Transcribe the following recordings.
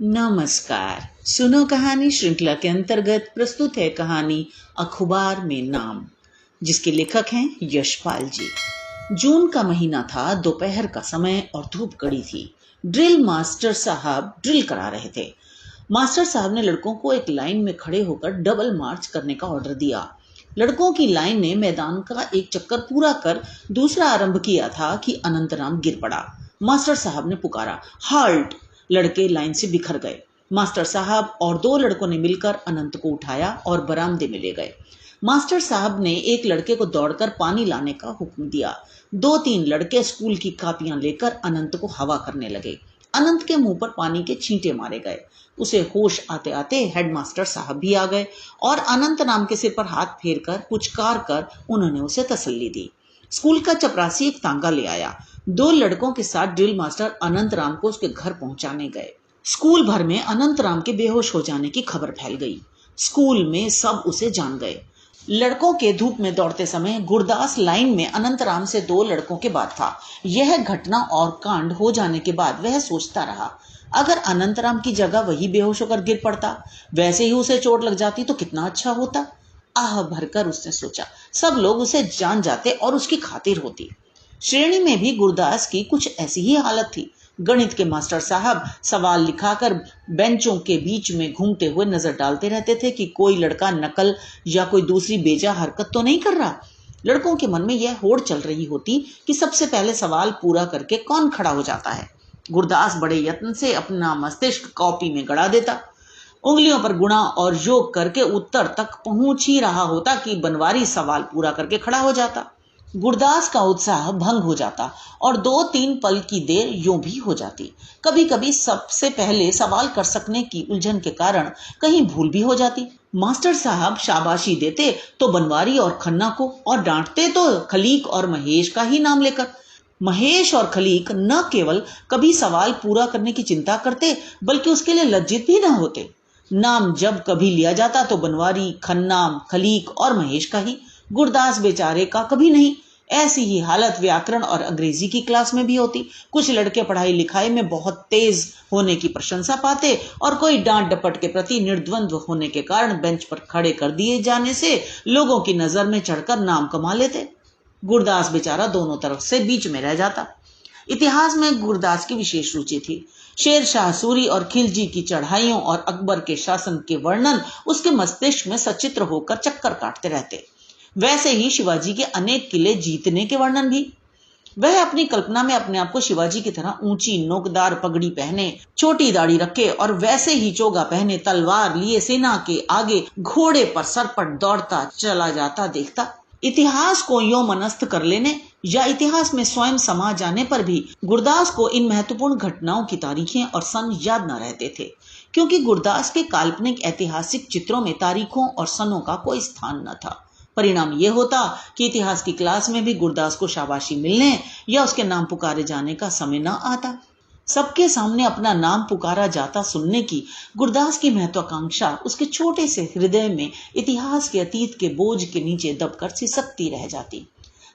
नमस्कार। सुनो कहानी श्रृंखला के अंतर्गत प्रस्तुत है कहानी अखबार में नाम, जिसके लेखक हैं यशपाल जी। जून का महीना था, दोपहर का समय और धूप कड़ी थी। ड्रिल मास्टर साहब ड्रिल करा रहे थे। मास्टर साहब ने लड़कों को एक लाइन में खड़े होकर डबल मार्च करने का ऑर्डर दिया। लड़कों की लाइन ने मैदान का एक चक्कर पूरा कर दूसरा आरंभ किया था कि अनंतराम गिर पड़ा। मास्टर साहब ने पुकारा, हाल्ट! लड़के लाइन से बिखर गए। मास्टर साहब और दो लड़कों ने मिलकर अनंत को उठाया और बरामदे में ले गए। मास्टर साहब ने एक लड़के को दौड़कर पानी लाने का हुक्म दिया। 2-3 लड़के स्कूल की कापियां लेकर अनंत को हवा करने लगे। अनंत के मुंह पर पानी के छींटे मारे गए। उसे होश आते आते हेडमास्टर साहब भी आ गए और अनंत नाम के सिर पर हाथ फेर कर पुचकार कर उन्होंने उसे तसल्ली दी। स्कूल का चपरासी एक तांगा ले आया। 2 लड़कों के साथ ड्रिल मास्टर अनंत राम को उसके घर पहुंचाने गए। स्कूल भर में अनंत राम के बेहोश हो जाने की खबर फैल गई। स्कूल में सब उसे जान गए। लड़कों के धूप में दौड़ते समय गुरदास लाइन में अनंत राम से 2 लड़कों के बाद था। यह घटना और कांड हो जाने के बाद वह सोचता रहा, अगर अनंत राम की जगह वही बेहोश होकर गिर पड़ता, वैसे ही उसे चोट लग जाती तो कितना अच्छा होता। आह भरकर उसने सोचा, सब लोग उसे जान जाते और उसकी खातिर होती। श्रेणी में भी गुरदास की कुछ ऐसी ही हालत थी। गणित के मास्टर साहब सवाल लिखाकर बेंचों के बीच में घूमते हुए नजर डालते रहते थे कि कोई लड़का नकल या कोई दूसरी बेजा हरकत तो नहीं कर रहा। लड़कों के मन में यह होड़ चल रही होती कि सबसे पहले सवाल पूरा करके कौन खड़ा हो जाता है। गुरदास बड़े यत्न से अपना मस्तिष्क कॉपी में गड़ा देता। उंगलियों पर गुणा और योग करके उत्तर तक पहुंच ही रहा होता कि बनवारी सवाल पूरा करके खड़ा हो जाता। गुरदास का उत्साह भंग हो जाता और 2-3 पल की देर यूं भी हो जाती। कभी कभी सबसे पहले सवाल कर सकने की उलझन के कारण कहीं भूल भी हो जाती। मास्टर साहब शाबाशी देते तो बनवारी और खन्ना को, और डांटते तो खलीक और महेश का ही नाम लेकर। महेश और खलीक न केवल कभी सवाल पूरा करने की चिंता करते, बल्कि उसके लिए लज्जित भी न होते। नाम जब कभी लिया जाता तो बनवारी, खन्ना, खलीक और महेश का ही, गुरदास बेचारे का कभी नहीं। ऐसी ही हालत व्याकरण और अंग्रेजी की क्लास में भी होती। कुछ लड़के पढ़ाई लिखाई में बहुत तेज होने की प्रशंसा पाते और कोई डांट डपट के प्रति निर्द्वंद्व होने के कारण बेंच पर खड़े कर दिए जाने से लोगों की नजर में चढ़कर नाम कमा लेते। गुरदास बेचारा दोनों तरफ से बीच में रह जाता। इतिहास में गुरदास की विशेष रुचि थी। शेर शाह सूरी और खिलजी की चढ़ाइयों और अकबर के शासन के वर्णन उसके मस्तिष्क में सचित्र होकर चक्कर काटते रहते। वैसे ही शिवाजी के अनेक किले जीतने के वर्णन भी। वह अपनी कल्पना में अपने आप को शिवाजी की तरह ऊंची नोकदार पगड़ी पहने, छोटी दाढ़ी रखे और वैसे ही चोगा पहने, तलवार लिए सेना के आगे घोड़े पर सरपट दौड़ता चला जाता देखता। इतिहास को यो मनस्थ कर लेने या इतिहास में स्वयं समा जाने पर भी गुरदास को इन महत्वपूर्ण घटनाओं की तारीखें और सन याद न रहते थे, क्योंकि गुरदास के काल्पनिक ऐतिहासिक चित्रों में तारीखों और सनों का कोई स्थान न था। परिणाम यह होता कि इतिहास की क्लास में भी गुरदास को शाबाशी मिलने या उसके नाम पुकारे जाने का समय न आता। सबके सामने अपना नाम पुकारा जाता सुनने की गुरदास की महत्वाकांक्षा उसके छोटे से हृदय में इतिहास के अतीत के बोझ के नीचे दबकर सिसकती रह जाती।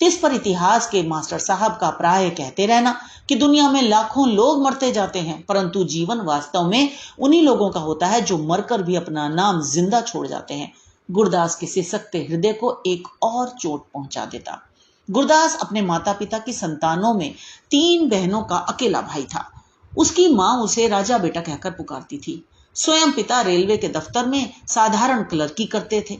इस पर इतिहास के मास्टर साहब का प्राय कहते रहना कि दुनिया में लाखों लोग मरते जाते हैं, परंतु जीवन वास्तव में उन्हीं लोगों का होता है जो मरकर भी अपना नाम जिंदा छोड़ जाते हैं, गुरदास के सिसकते हृदय को एक और चोट पहुंचा देता। गुरदास अपने माता पिता की संतानों में 3 बहनों का अकेला भाई था। उसकी माँ उसे राजा बेटा कहकर पुकारती थी। स्वयं पिता रेलवे के दफ्तर में साधारण क्लर्की करते थे।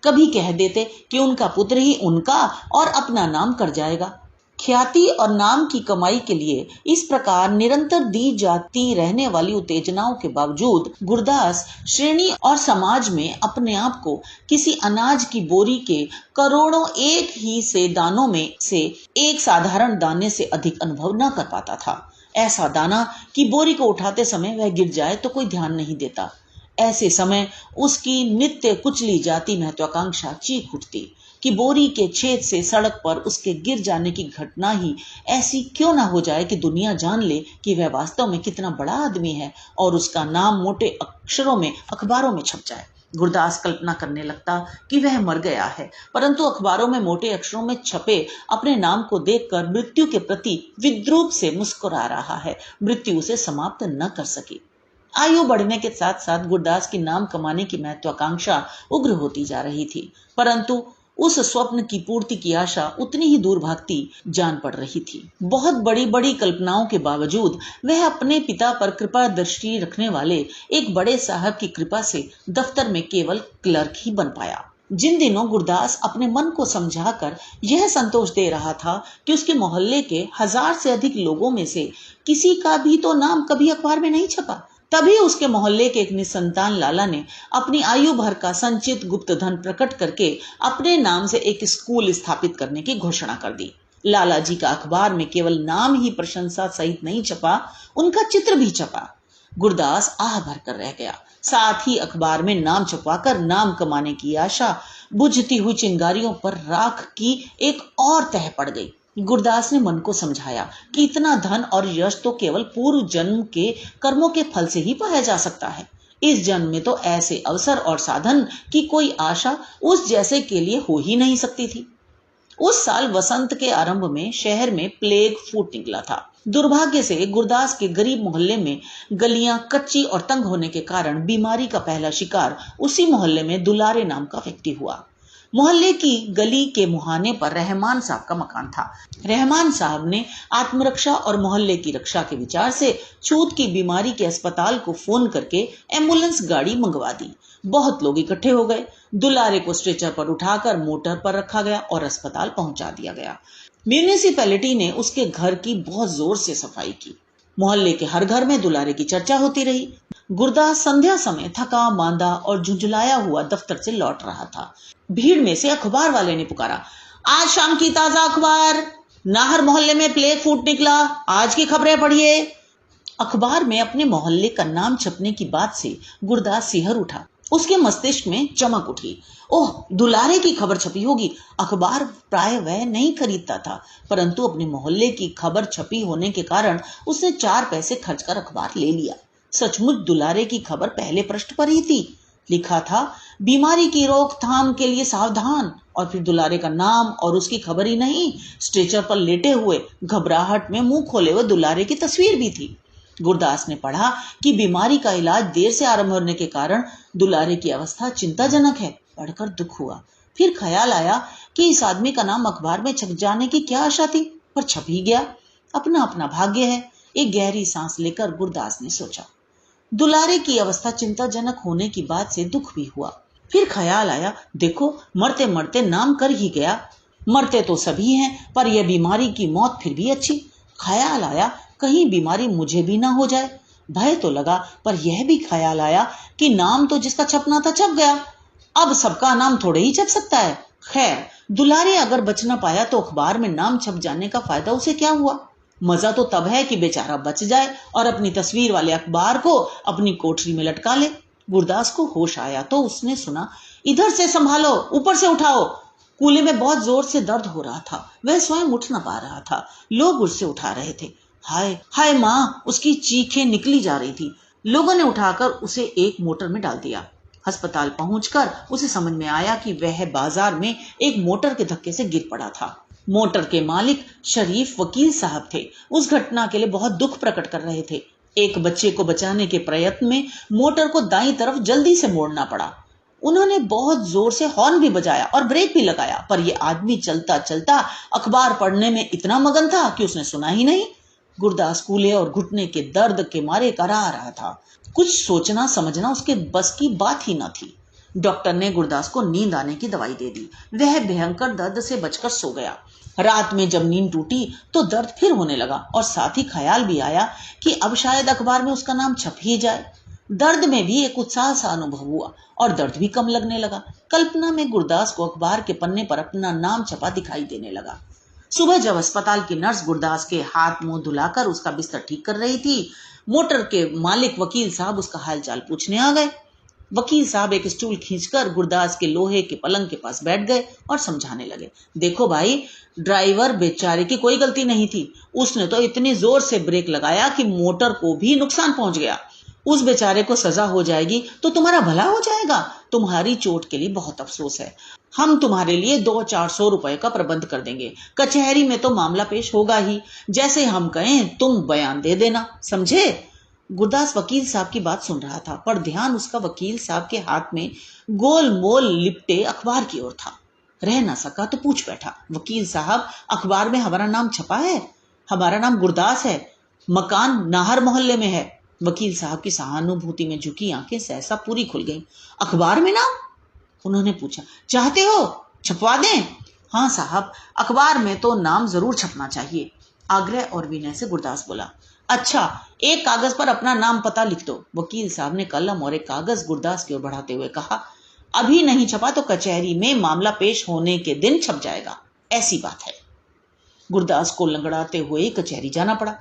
कभी कह देते कि उनका पुत्र ही उनका और अपना नाम कर जाएगा। ख्याति और नाम की कमाई के लिए इस प्रकार निरंतर दी जाती रहने वाली उत्तेजनाओं के बावजूद गुरदास श्रेणी और समाज में अपने आप को किसी अनाज की बोरी के करोड़ों एक ही से दानों में से एक साधारण दाने से अधिक अनुभव न कर पाता था। ऐसा दाना कि बोरी को उठाते समय वह गिर जाए तो कोई ध्यान नहीं देता। ऐसे समय उसकी नित्य कुचली जाती महत्वाकांक्षा चीख उठती कि बोरी के छेद से सड़क पर उसके गिर जाने की घटना ही ऐसी क्यों ना हो जाए कि दुनिया जान ले कि वह वास्तव में कितना बड़ा आदमी है और उसका नाम मोटे अक्षरों में अखबारों में छप जाए। गुरदास कल्पना करने लगता कि वह मर गया है, परंतु अखबारों में मोटे अक्षरों में छपे अपने नाम को देखकर मृत्यु के प्रति विद्रूप से मुस्कुरा रहा है। मृत्यु उसे समाप्त न कर सकी। आयु बढ़ने के साथ साथ गुरदास की नाम कमाने की महत्वाकांक्षा उग्र होती जा रही थी, परंतु उस स्वप्न की पूर्ति की आशा उतनी ही दूर भागती जान पड़ रही थी। बहुत बड़ी बड़ी कल्पनाओं के बावजूद वह अपने पिता पर कृपा दृष्टि रखने वाले एक बड़े साहब की कृपा से दफ्तर में केवल क्लर्क ही बन पाया। जिन दिनों गुरदास अपने मन को समझाकर यह संतोष दे रहा था कि उसके मोहल्ले के 1000 से अधिक लोगों में से किसी का भी तो नाम कभी अखबार में नहीं छपा, तभी उसके मोहल्ले के एक निसंतान लाला ने अपनी आयु भर का संचित गुप्त धन प्रकट करके अपने नाम से एक स्कूल स्थापित करने की घोषणा कर दी। लाला जी का अखबार में केवल नाम ही प्रशंसा सहित नहीं छपा, उनका चित्र भी छपा। गुरदास आह भर कर रह गया। साथ ही अखबार में नाम छपवाकर नाम कमाने की आशा बुझती हुई चिंगारियों पर राख की एक और तह पड़ गई। गुरदास ने मन को समझाया कि इतना धन और यश तो केवल पूर्व जन्म के कर्मों के फल से ही पाया जा सकता है। इस जन्म में तो ऐसे अवसर और साधन की कोई आशा उस जैसे के लिए हो ही नहीं सकती थी। उस साल वसंत के आरंभ में शहर में प्लेग फूट निकला था। दुर्भाग्य से गुरदास के गरीब मोहल्ले में गलियां कच्ची और तंग होने के कारण बीमारी का पहला शिकार उसी मोहल्ले में दुलारे नाम का व्यक्ति हुआ। मोहल्ले की गली के मुहाने पर रहमान साहब का मकान था। रहमान साहब ने आत्मरक्षा और मोहल्ले की रक्षा के विचार से छूत की बीमारी के अस्पताल को फोन करके एम्बुलेंस गाड़ी मंगवा दी। बहुत लोग इकट्ठे हो गए। दुलारे को स्ट्रेचर पर उठाकर मोटर पर रखा गया और अस्पताल पहुंचा दिया गया। म्यूनिसिपैलिटी ने उसके घर की बहुत जोर से सफाई की। मोहल्ले के हर घर में दुलारे की चर्चा होती रही। गुरदास संध्या समय थका मांदा और झुंझुलाया हुआ दफ्तर से लौट रहा था। भीड़ में से अखबार वाले ने पुकारा, आज शाम की ताजा अखबार, नाहर मोहल्ले में प्लेग फूट निकला, आज की खबरें पढ़िए। अखबार में अपने मोहल्ले का नाम छपने की बात से गुरदास सिहर उठा। उसके मस्तिष्क में चमक उठी। ओह, दुलारे की खबर छपी होगी। अखबार प्राय वह नहीं खरीदता था, परंतु अपने मोहल्ले की खबर छपी होने के कारण उसने 4 पैसे खर्च कर अखबार ले लिया। सचमुच दुलारे की खबर पहले पृष्ठ पर ही थी। लिखा था, बीमारी की रोकथाम के लिए सावधान, और फिर दुलारे का नाम और उसकी खबर ही नहीं, स्ट्रेचर पर लेटे हुए घबराहट में मुंह खोले हुए दुलारे की तस्वीर भी थी। गुरदास ने पढ़ा कि बीमारी का इलाज देर से आरंभ होने के कारण दुलारे की अवस्था चिंताजनक है। पढ़कर दुख हुआ। फिर ख्याल आया कि इस आदमी का नाम अखबार में छप जाने की क्या आशा थी, पर छप ही गया। अपना अपना भाग्य है। एक गहरी सांस लेकर गुरदास ने सोचा। दुलारे की अवस्था चिंताजनक होने की बात से दुख भी हुआ। फिर ख्याल आया, देखो मरते मरते नाम कर ही गया। मरते तो सभी हैं, पर यह बीमारी की मौत फिर भी अच्छी। ख्याल आया, कहीं बीमारी मुझे भी ना हो जाए। भय तो लगा, पर यह भी ख्याल आया कि नाम तो जिसका छपना था छप गया, अब सबका नाम थोड़े ही छप सकता है। खैर, दुलारे अगर बच न पाया तो अखबार में नाम छप जाने का फायदा उसे क्या हुआ। मजा तो तब है कि बेचारा बच जाए और अपनी तस्वीर वाले अखबार को अपनी कोठरी में लटका ले। गुरदास को होश आया तो उसने सुना, इधर से संभालो, ऊपर से उठाओ। कूल्हे में बहुत जोर से दर्द हो रहा था। वह स्वयं उठ न पा रहा था। लोग उससे उठा रहे थे। हाय हाय माँ, उसकी चीखें निकली जा रही थी। लोगों ने उठाकर उसे एक मोटर में डाल दिया। अस्पताल पहुंचकर उसे समझ में आया कि वह बाजार में एक मोटर के धक्के से गिर पड़ा था। मोटर के मालिक शरीफ वकील साहब थे। उस घटना के लिए बहुत दुख प्रकट कर रहे थे। एक बच्चे को बचाने के प्रयत्न में मोटर को दाईं तरफ जल्दी से मोड़ना पड़ा। उन्होंने बहुत जोर से हॉर्न भी बजाया और ब्रेक भी लगाया, पर यह आदमी चलता चलता अखबार पढ़ने में इतना मगन था कि उसने सुना ही नहीं। गुरदास कूल्हे और घुटने के दर्द के मारे करा रहा था। कुछ सोचना समझना उसके बस की बात ही न थी। डॉक्टर ने गुरदास को नींद आने की दवाई दे दी। वह भयंकर दर्द से बचकर सो गया। रात में जब नींद टूटी तो दर्द फिर होने लगा और साथ ही ख्याल भी आया कि अब शायद अखबार में उसका नाम छप ही जाए। दर्द में भी एक उत्साह सा अनुभव हुआ और दर्द भी कम लगने लगा। कल्पना में गुरदास को अखबार के पन्ने पर अपना नाम छपा दिखाई देने लगा। सुबह जब अस्पताल की नर्स गुरदास के हाथ मुंह धुलाकर उसका बिस्तर ठीक कर रही थी, मोटर के मालिक वकील साहब उसका हालचाल पूछने आ गए। वकील साहब एक स्टूल खींचकर गुरदास के लोहे के पलंग के पास बैठ गए और समझाने लगे, देखो भाई, ड्राइवर बेचारे की कोई गलती नहीं थी। उसने तो इतनी जोर से ब्रेक लगाया कि मोटर को भी नुकसान पहुंच गया। उस बेचारे को सजा हो जाएगी तो तुम्हारा भला हो जाएगा। तुम्हारी चोट के लिए बहुत अफसोस है। हम तुम्हारे लिए 200-400 रुपए का प्रबंध कर देंगे। कचहरी में तो मामला पेश होगा ही। जैसे हम कहें तुम बयान दे देना, समझे। गुरदास वकील साहब की बात सुन रहा था, पर ध्यान उसका वकील साहब के हाथ में गोल मोल लिपटे अखबार की ओर था। रह ना सका तो पूछ बैठा, वकील साहब, अखबार में हमारा नाम छपा है? हमारा नाम गुरदास है, मकान नाहर मोहल्ले में है। वकील साहब की सहानुभूति में झुकी आंखें सहसा पूरी खुल गईं। अखबार में नाम? उन्होंने पूछा। चाहते हो छपवा दें? हाँ साहब, अखबार में तो नाम जरूर छपना चाहिए, आग्रह और विनय से गुरदास बोला। अच्छा, एक कागज पर अपना नाम पता लिख दो। वकील साहब ने कलम और एक कागज गुरदास की ओर बढ़ाते हुए कहा। अभी नहीं छपा तो कचहरी में मामला पेश होने के दिन छप जाएगा, ऐसी बात है। गुरदास को लंगड़ाते हुए कचहरी जाना पड़ा।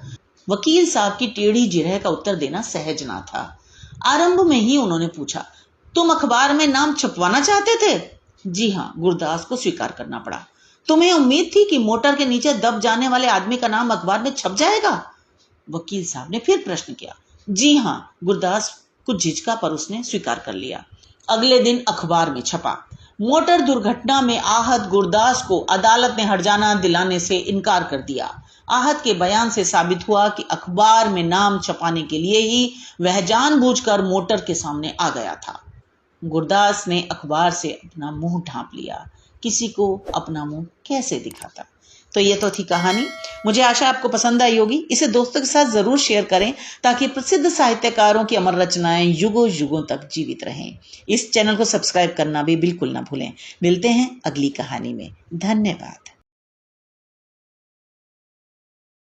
वकील साहब की टेढ़ी जिरह का उत्तर देना सहज ना था। आरंभ में ही उन्होंने पूछा, तुम अखबार में नाम छपवाना चाहते थे? जी हाँ, गुरदास को स्वीकार करना पड़ा। तुम्हें उम्मीद थी कि मोटर के नीचे दब जाने वाले आदमी का नाम अखबार में छप जाएगा? वकील साहब ने फिर प्रश्न किया। जी हाँ, गुरदास कुछ झिझका पर उसने स्वीकार कर लिया। अगले दिन अखबार में छपा। मोटर दुर्घटना में आहत गुरदास को अदालत ने हर्जाना दिलाने से इनकार कर दिया। आहत के बयान से साबित हुआ कि अखबार में नाम छपाने के लिए ही वह जानबूझकर मोटर के सामने आ गया था। गुरदास ने अखबार से अपना मुंह ढांप लिया। किसी को अपना मुंह कैसे दिखाता? तो ये तो थी कहानी। मुझे आशा आपको पसंद आई होगी। इसे दोस्तों के साथ जरूर शेयर करें ताकि प्रसिद्ध साहित्यकारों की अमर रचनाएं युगों युगों तक जीवित रहें। इस चैनल को सब्सक्राइब करना भी बिल्कुल ना भूलें। मिलते हैं अगली कहानी में। धन्यवाद।